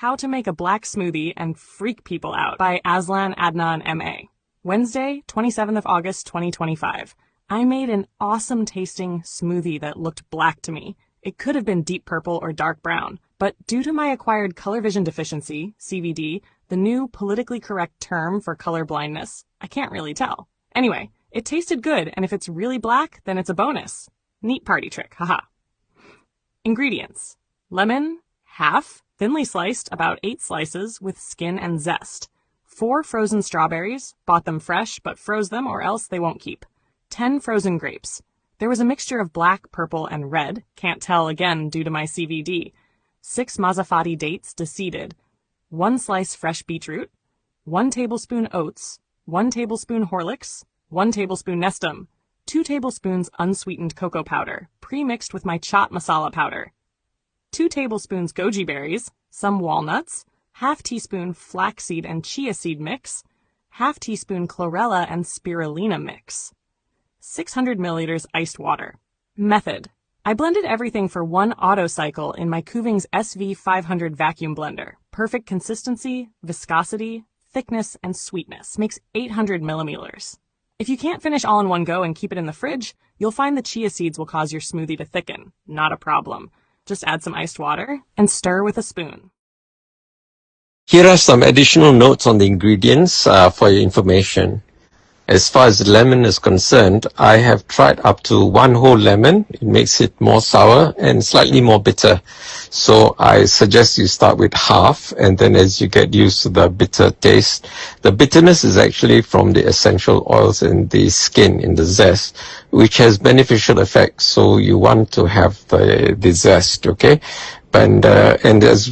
How to Make a Black Smoothie and Freak People Out by AZLAN ADNAN MA. Wednesday, 27th of August, 2025. I made an awesome tasting smoothie that looked black to me. It could have been deep purple or dark brown, but due to my acquired Colour Vision Deficiency, CVD, the new politically correct term for color blindness, I can't really tell. Anyway, it tasted good, and if it's really black, then it's a bonus. Neat party trick, haha. Ingredients: lemon, half, thinly sliced, about 8 slices, with skin and zest. 4 frozen strawberries, bought them fresh, but froze them or else they won't keep. 10 frozen grapes. There was a mixture of black, purple, and red, can't tell again due to my CVD. 6 Mazafati dates, deseeded. 1 slice fresh beetroot. 1 tablespoon oats. 1 tablespoon Horlicks. 1 tablespoon Nestum. 2 tablespoons unsweetened cocoa powder, pre-mixed with my chaat masala powder. 2 tablespoons goji berries, some walnuts, half teaspoon flaxseed and chia seed mix, half teaspoon chlorella and spirulina mix. 600 milliliters iced water. Method: I blended everything for 1 auto cycle in my Kuvings SV500 vacuum blender. Perfect consistency, viscosity, thickness, and sweetness. Makes 800 milliliters. If you can't finish all in one go and keep it in the fridge, you'll find the chia seeds will cause your smoothie to thicken. Not a problem. Just add some iced water and stir with a spoon. Here are some additional notes on the ingredients for your information. As far as lemon is concerned, I have tried up to 1 whole lemon. It makes it more sour and slightly more bitter. So I suggest you start with half, and then as you get used to the bitter taste, the bitterness is actually from the essential oils in the skin, in the zest, which has beneficial effects. So you want to have the zest, okay? And as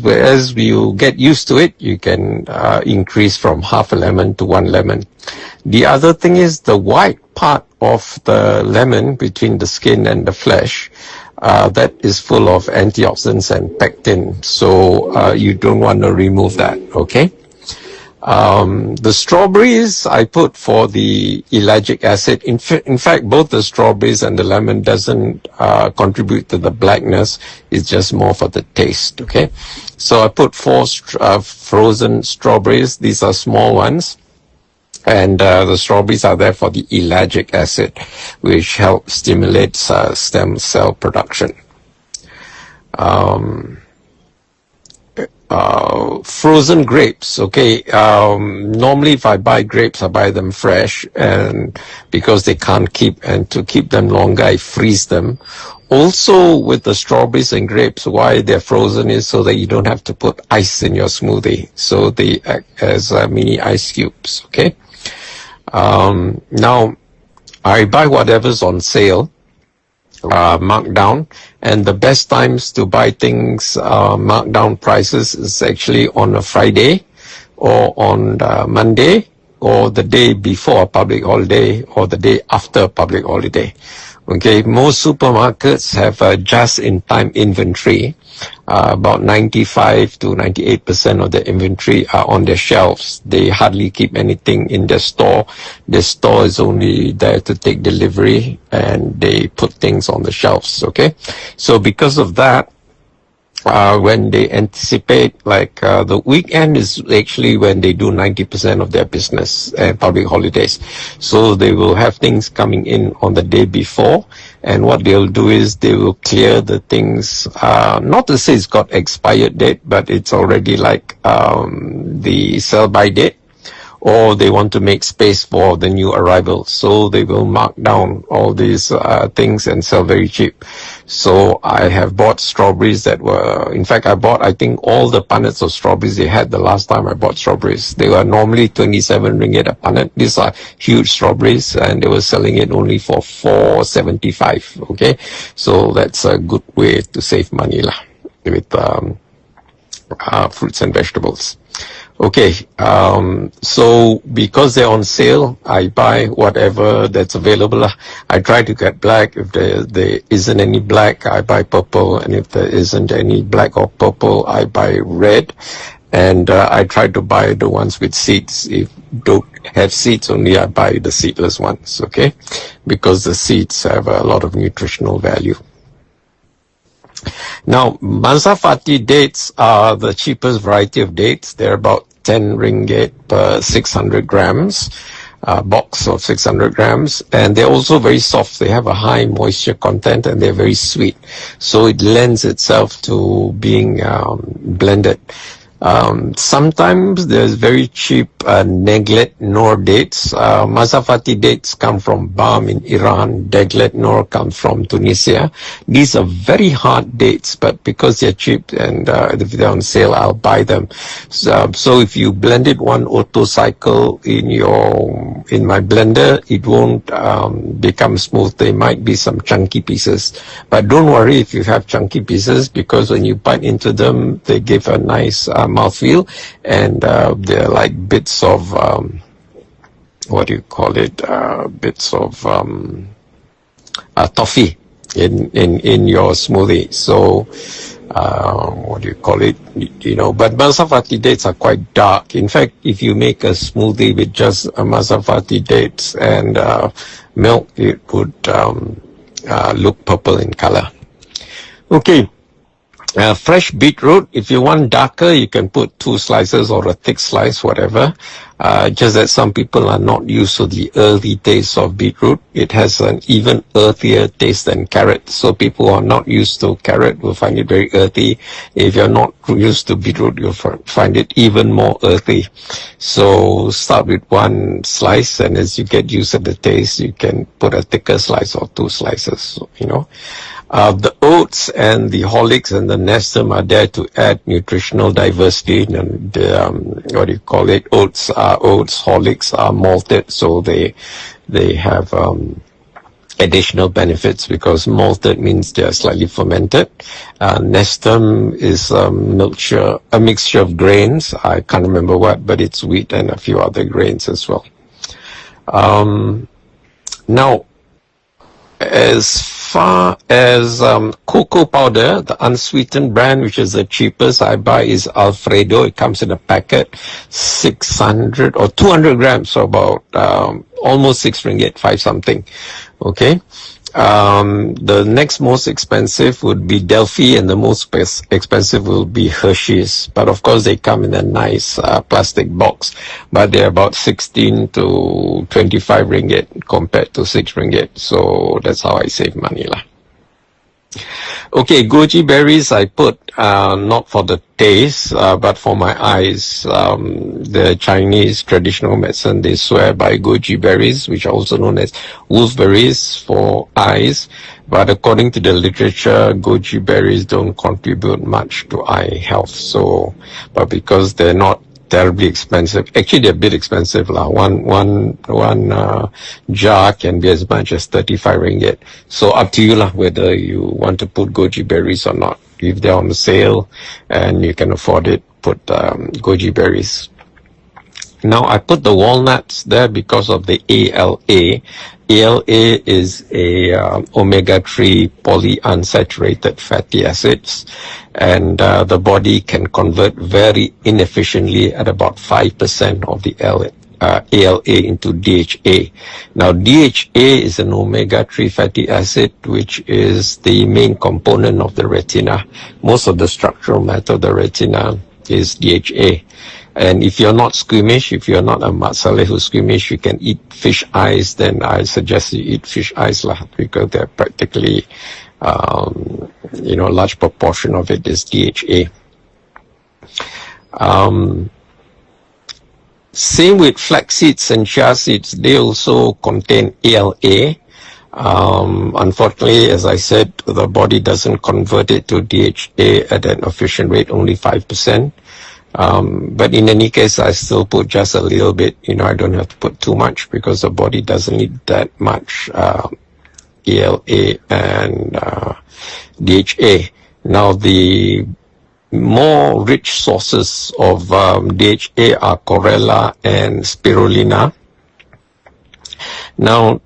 you get used to it, you can increase from half a lemon to 1 lemon. The other thing is the white part of the lemon between the skin and the flesh, that is full of antioxidants and pectin. So you don't want to remove that, okay? The strawberries I put for the ellagic acid. In fact, both the strawberries and the lemon doesn't contribute to the blackness. It's just more for the taste, okay? So I put 4 frozen strawberries. These are small ones. And the strawberries are there for the ellagic acid, which helps stimulate stem cell production. Frozen grapes, okay. Normally if I buy grapes, I buy them fresh, and because they can't keep, and to keep them longer, I freeze them. Also with the strawberries and grapes, why they're frozen is so that you don't have to put ice in your smoothie. So they act as mini ice cubes, okay. Now I buy whatever's on sale, marked down, and the best times to buy things marked down prices is actually on a Friday or on Monday or the day before a public holiday or the day after a public holiday. Okay, most supermarkets have a just-in-time inventory. About 95 to 98% of the inventory are on their shelves. They hardly keep anything in their store. The store is only there to take delivery, and they put things on the shelves, okay? So because of that, when they anticipate, like the weekend is actually when they do 90% of their business and public holidays. So they will have things coming in on the day before, and what they'll do is they will clear the things, not to say it's got expired date, but it's already like the sell-by date, or they want to make space for the new arrivals. So they will mark down all these things and sell very cheap. So I have bought strawberries that were, in fact, I think all the punnets of strawberries they had the last time I bought strawberries. They were normally 27 ringgit a punnet. These are huge strawberries, and they were selling it only for 4.75, okay? So that's a good way to save money lah, with fruits and vegetables. Okay, so because they're on sale, I buy whatever that's available. I try to get black. If there isn't any black, I buy purple. And if there isn't any black or purple, I buy red. And I try to buy the ones with seeds. If don't have seeds only, I buy the seedless ones, okay? Because the seeds have a lot of nutritional value. Now, Mazafati dates are the cheapest variety of dates. They're about 10 ringgit per 600 grams, box of 600 grams. And they're also very soft. They have a high moisture content and they're very sweet. So it lends itself to being blended. Sometimes there's very cheap Neglet Nor dates. Mazafati dates come from Bam in Iran. Deglet Nor comes from Tunisia. These are very hard dates, but because they're cheap and if they're on sale, I'll buy them. So if you blended one auto cycle in my blender, it won't become smooth. There might be some chunky pieces, but don't worry if you have chunky pieces, because when you bite into them, they give a nice mouthfeel, and they're like bits of bits of toffee in your smoothie. So but Mazafati dates are quite dark. In fact, if you make a smoothie with just Mazafati dates and milk, it would look purple in color. Okay. Fresh beetroot, if you want darker, you can put 2 slices or a thick slice, whatever. Just that some people are not used to the earthy taste of beetroot. It has an even earthier taste than carrot. So people who are not used to carrot will find it very earthy. If you're not used to beetroot, you'll find it even more earthy. So start with 1 slice, and as you get used to the taste, you can put a thicker slice or 2 slices, The oats and the Horlicks and the Nestum are there to add nutritional diversity. And oats, Horlicks are malted, so they have additional benefits, because malted means they are slightly fermented. Nestum is a mixture of grains. I can't remember what, but it's wheat and a few other grains as well. Now, as far as cocoa powder, the unsweetened brand, which is the cheapest I buy, is Alfredo. It comes in a packet, 600 or 200 grams, so about almost 6 ringgit, 5 something. Okay. The next most expensive would be Delphi, and the most expensive will be Hershey's. But of course, they come in a nice plastic box. But they're about 16 to 25 ringgit compared to 6 ringgit. So that's how I save money lah. Okay, goji berries I put not for the taste, but for my eyes. The Chinese traditional medicine, they swear by goji berries, which are also known as wolfberries, for eyes. But according to the literature, goji berries don't contribute much to eye health. So, but because they're not terribly expensive, actually they're a bit expensive lah. One jar can be as much as 35 ringgit. So up to you lah, whether you want to put goji berries or not. If they're on sale and you can afford it, put goji berries. Now I put the walnuts there because of the ALA. ALA is a omega-3 polyunsaturated fatty acids, and the body can convert very inefficiently at about 5% of the ALA into DHA. Now DHA is an omega-3 fatty acid, which is the main component of the retina. Most of the structural matter of the retina is DHA. And if you're not squeamish, if you're not a Mat Saleh who's squeamish, you can eat fish eyes, then I suggest you eat fish eyes lah, because they're practically, a large proportion of it is DHA. Same with flax seeds and chia seeds, they also contain ALA. Unfortunately, as I said, the body doesn't convert it to DHA at an efficient rate, only 5%. But in any case, I still put just a little bit. I don't have to put too much because the body doesn't need that much ALA and DHA. Now, the more rich sources of DHA are chlorella and spirulina. Now,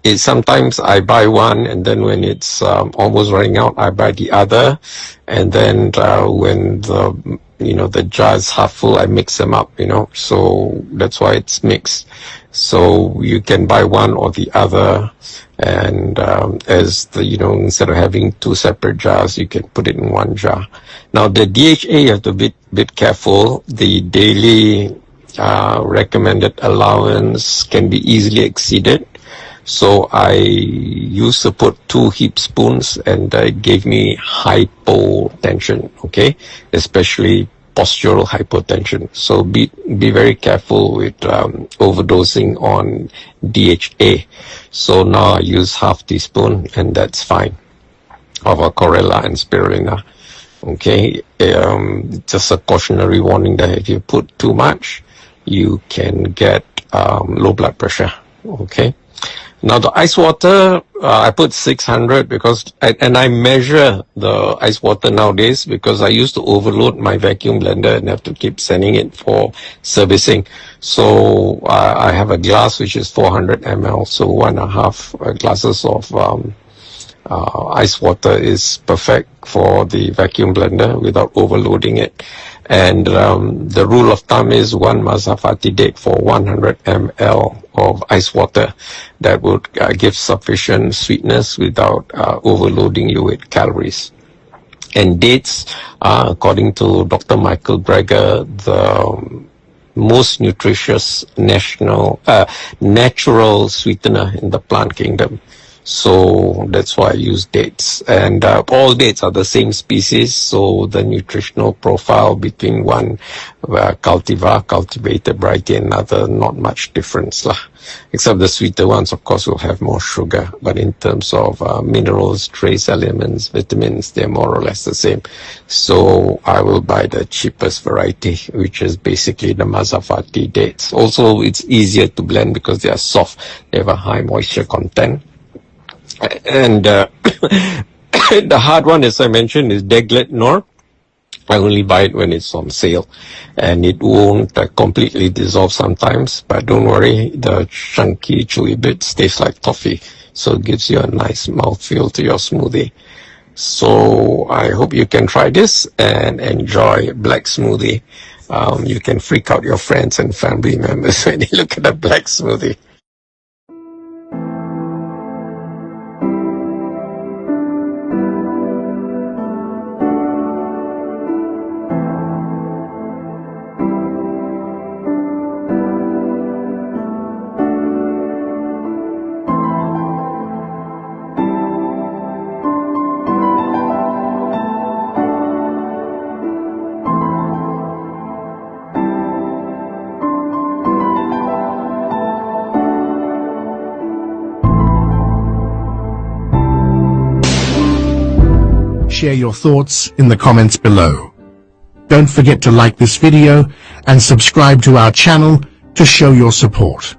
sometimes I buy one, and then when it's almost running out, I buy the other, and then when the jar is half full, I mix them up, so that's why it's mixed. So you can buy one or the other, And as the, instead of having two separate jars, you can put it in one jar. Now the DHA, you have to be bit careful. The daily recommended allowance can be easily exceeded. So I used to put 2 heap spoons, and it gave me hypotension, okay, especially postural hypotension. So be very careful with overdosing on DHA. So now I use half teaspoon, and that's fine, of a chlorella and spirulina. Okay, just a cautionary warning that if you put too much, you can get low blood pressure. Okay. Now the ice water, I put 600 because, and I measure the ice water nowadays because I used to overload my vacuum blender and have to keep sending it for servicing. So I have a glass which is 400 ml, so 1.5 glasses of ice water is perfect for the vacuum blender without overloading it. And the rule of thumb is 1 Mazafati date for 100 ml of ice water. That would give sufficient sweetness without overloading you with calories. And dates, according to Dr. Michael Greger, the most nutritious natural sweetener in the plant kingdom. So that's why I use dates, and all dates are the same species, so the nutritional profile between one cultivar, cultivated variety, and another, not much difference lah. Except the sweeter ones, of course, will have more sugar, but in terms of minerals, trace elements, vitamins, they're more or less the same. So I will buy the cheapest variety, which is basically the Mazafati dates. Also, it's easier to blend because they are soft, they have a high moisture content. And the hard one, as I mentioned, is Deglet Nor. I only buy it when it's on sale, and it won't completely dissolve sometimes, but don't worry, the chunky chewy bits taste like toffee, so it gives you a nice mouthfeel to your smoothie. So I hope you can try this and enjoy black smoothie. You can freak out your friends and family members when you look at a black smoothie. Share your thoughts in the comments below. Don't forget to like this video and subscribe to our channel to show your support.